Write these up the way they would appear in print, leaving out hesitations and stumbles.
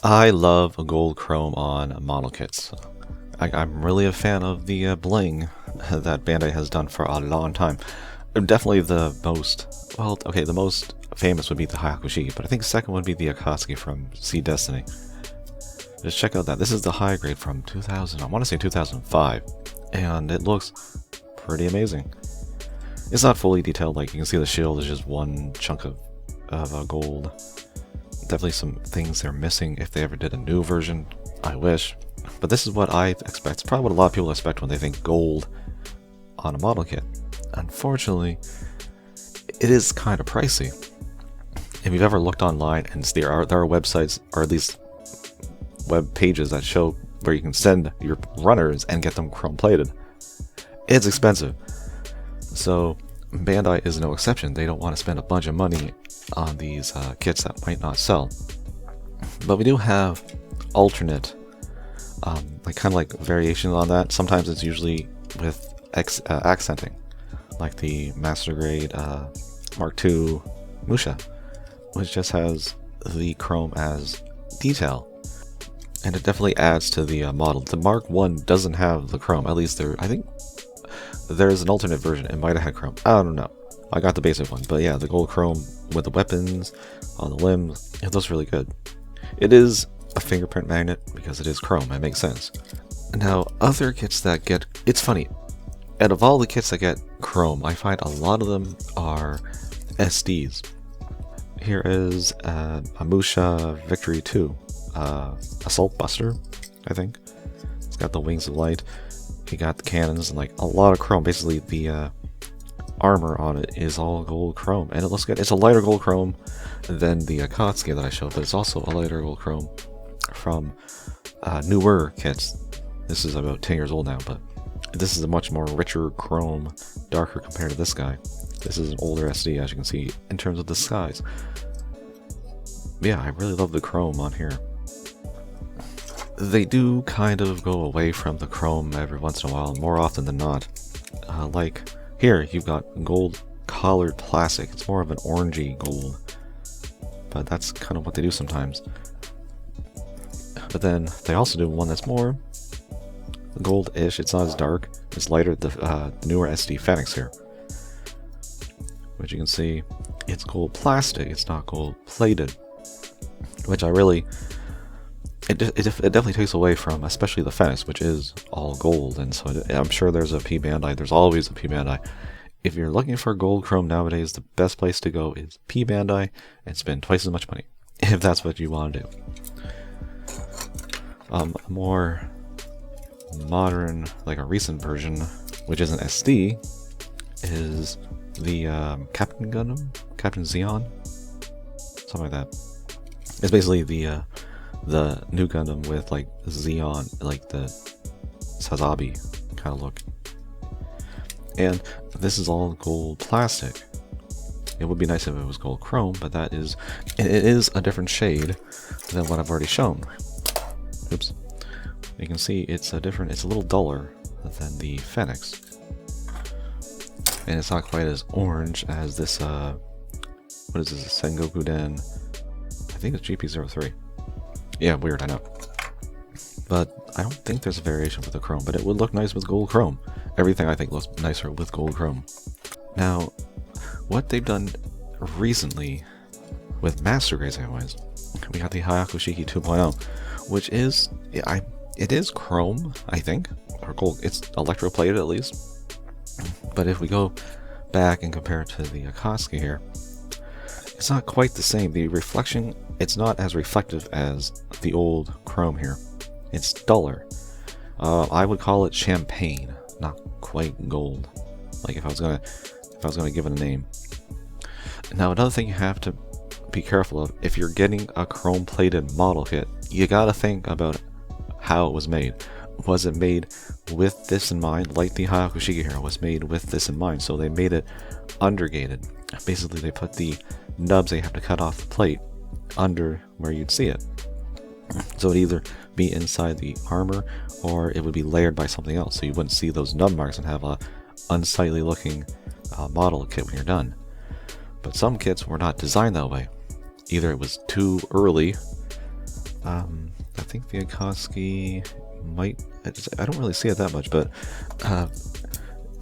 I love gold chrome on model kits. I'm really a fan of the bling that Bandai has done for a long time. Definitely the most, well, okay, the most famous would be the Hayakushi, but I think second would be the Akatsuki from Sea Destiny. Just check out that. This is the high grade from 2000, I want to say 2005, and it looks pretty amazing. It's not fully detailed, like you can see the shield is just one chunk of gold. Definitely some things they're missing if they ever did a new version. I wish. But this is what I expect. It's probably what a lot of people expect when they think gold on a model kit. Unfortunately, it is kind of pricey. If you've ever looked online and there are websites, or at least web pages that show where you can send your runners and get them chrome plated, it's expensive. So Bandai is no exception. They don't want to spend a bunch of money on these kits that might not sell. But we do have alternate, kind of like variations on that. Sometimes it's usually with accenting, like the Master Grade Mark II Musha, which just has the chrome as detail. And it definitely adds to the model. The Mark I doesn't have the chrome, at least I think there's an alternate version. It might have had chrome. I don't know. I got the basic one, but yeah, the gold chrome with the weapons on the limbs, it looks really good. It is a fingerprint magnet because it is chrome, it makes sense. Now, other kits that get, it's funny, out of all the kits that get chrome, I find a lot of them are SDs. Here is a Musha Victory 2, Assault Buster, I think. It's got the wings of light, you got the cannons, and like a lot of chrome. Basically, the armor on it is all gold chrome, and it looks good. It's a lighter gold chrome than the Akatsuki that I showed, but it's also a lighter gold chrome from newer kits. This is about 10 years old now, but this is a much more richer chrome, darker compared to this guy. This is an older SD, as you can see, in terms of the size. Yeah, I really love the chrome on here. They do kind of go away from the chrome every once in a while, more often than not. Like here, you've got gold collared plastic. It's more of an orangey gold, but that's kind of what they do sometimes. But then they also do one that's more gold-ish. It's not as dark. It's lighter. The newer SD Fenix here, which you can see, it's gold plastic. It's not gold plated, which I really. It definitely takes away from, especially the Fenix, which is all gold, and so I'm sure there's a P Bandai. There's always a P Bandai. If you're looking for gold chrome nowadays, the best place to go is P Bandai and spend twice as much money, if that's what you want to do. A more modern, like a recent version, which is an SD, is the Captain Gundam, Captain Zeon, something like that. It's basically the new Gundam with like Zeon, like the Sazabi kind of look. And this is all gold plastic. It would be nice if it was gold chrome, but it is a different shade than what I've already shown. Oops. You can see it's a little duller than the Fenix. And it's not quite as orange as this, what is this, Sengoku Den? I think it's GP03. Yeah, weird, I know. But I don't think there's a variation for the chrome, but it would look nice with gold chrome. Everything I think looks nicer with gold chrome. Now, what they've done recently with Master Grades anyways, we got the Hayakushiki 2.0, which is, it is chrome, I think, or gold. It's electroplated at least. But if we go back and compare it to the Akatsuki here, it's not quite the same. The reflection, it's not as reflective as the old chrome here. It's duller. I would call it champagne, not quite gold. Like if I was gonna give it a name. Now another thing you have to be careful of, if you're getting a chrome plated model kit, you gotta think about how it was made. Was it made with this in mind? Like the Hayakushiki here was made with this in mind, so they made it undergated. Basically they put the nubs they have to cut off the plate under where you'd see it. So it'd either be inside the armor or it would be layered by something else, so you wouldn't see those nub marks and have a unsightly looking model kit when you're done. But some kits were not designed that way. Either it was too early, I think the Akatsuki might... I don't really see it that much, but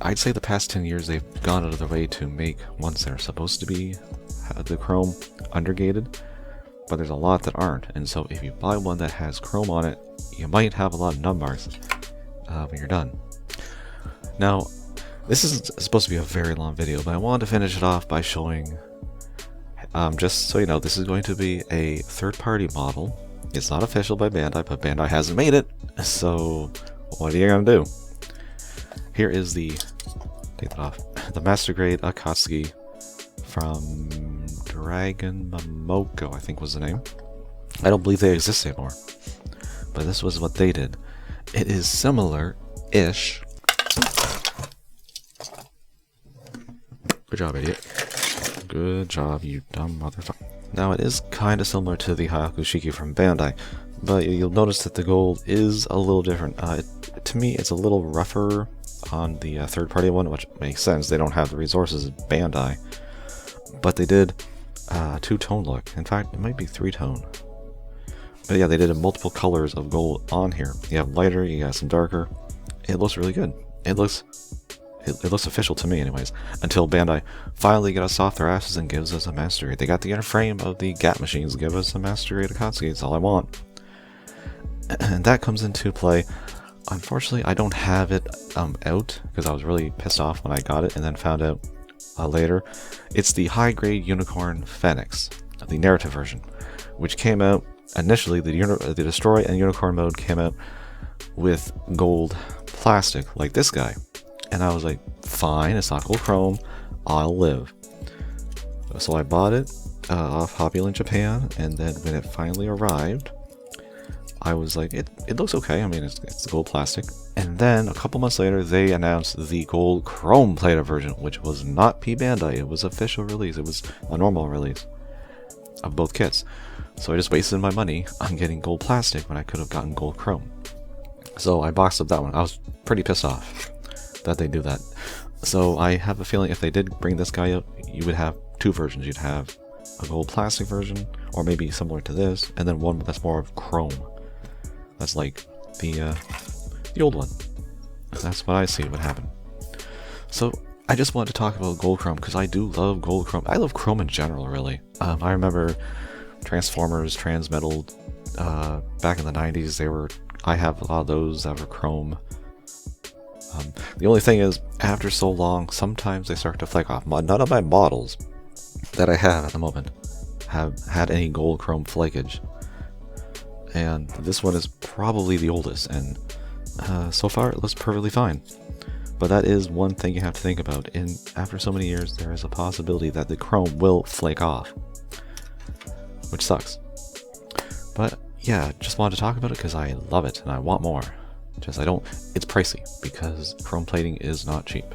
I'd say the past 10 years they've gone out of their way to make ones that are supposed to be the chrome undergated, but there's a lot that aren't, and so if you buy one that has chrome on it, you might have a lot of nub marks when you're done. Now, this is supposed to be a very long video, but I wanted to finish it off by showing, just so you know, this is going to be a third-party model. It's not official by Bandai, but Bandai hasn't made it, so what are you gonna do? Here is the, take that off, the Master Grade Akatsuki from Dragon Momoko, I think was the name. I don't believe they exist anymore, but this was what they did. It is similar-ish. Good job, idiot. Good job, you dumb motherfucker. Now, it is kind of similar to the Hayakushiki from Bandai, but you'll notice that the gold is a little different. To me, it's a little rougher on the third-party one, which makes sense. They don't have the resources of Bandai, but they did two-tone look. In fact, it might be three-tone. But yeah, they did multiple colors of gold on here. You have lighter, you got some darker. It looks really good. It looks official to me anyways, until Bandai finally got us off their asses and gives us a Master Grade. They got the inner frame of the Gap machines, give us a Master Grade Akatsuki, that's all I want. And that comes into play. Unfortunately, I don't have it out, because I was really pissed off when I got it and then found out later. It's the High Grade Unicorn Phoenix, the narrative version, which came out initially, the Destroy and Unicorn mode came out with gold plastic, like this guy. And I was like, fine, it's not gold chrome, I'll live. So I bought it off Hobbyland Japan, and then when it finally arrived, I was like, it looks okay, I mean, it's gold plastic. And then a couple months later, they announced the gold chrome plated version, which was not P Bandai, it was official release, it was a normal release of both kits. So I just wasted my money on getting gold plastic when I could have gotten gold chrome. So I boxed up that one. I was pretty pissed off that they do that. So I have a feeling if they did bring this guy out, you would have two versions. You'd have a gold plastic version, or maybe similar to this, and then one that's more of chrome. That's like the old one. That's what I see would happen. So I just wanted to talk about gold chrome because I do love gold chrome. I love chrome in general, really. I remember Transformers, Transmetal, back in the 90s. I have a lot of those that were chrome. The only thing is, after so long, sometimes they start to flake off. None of my models that I have at the moment have had any gold chrome flakage. And this one is probably the oldest, and so far it looks perfectly fine. But that is one thing you have to think about. After so many years, there is a possibility that the chrome will flake off, which sucks. But yeah, just wanted to talk about it because I love it and I want more. It's pricey because chrome plating is not cheap.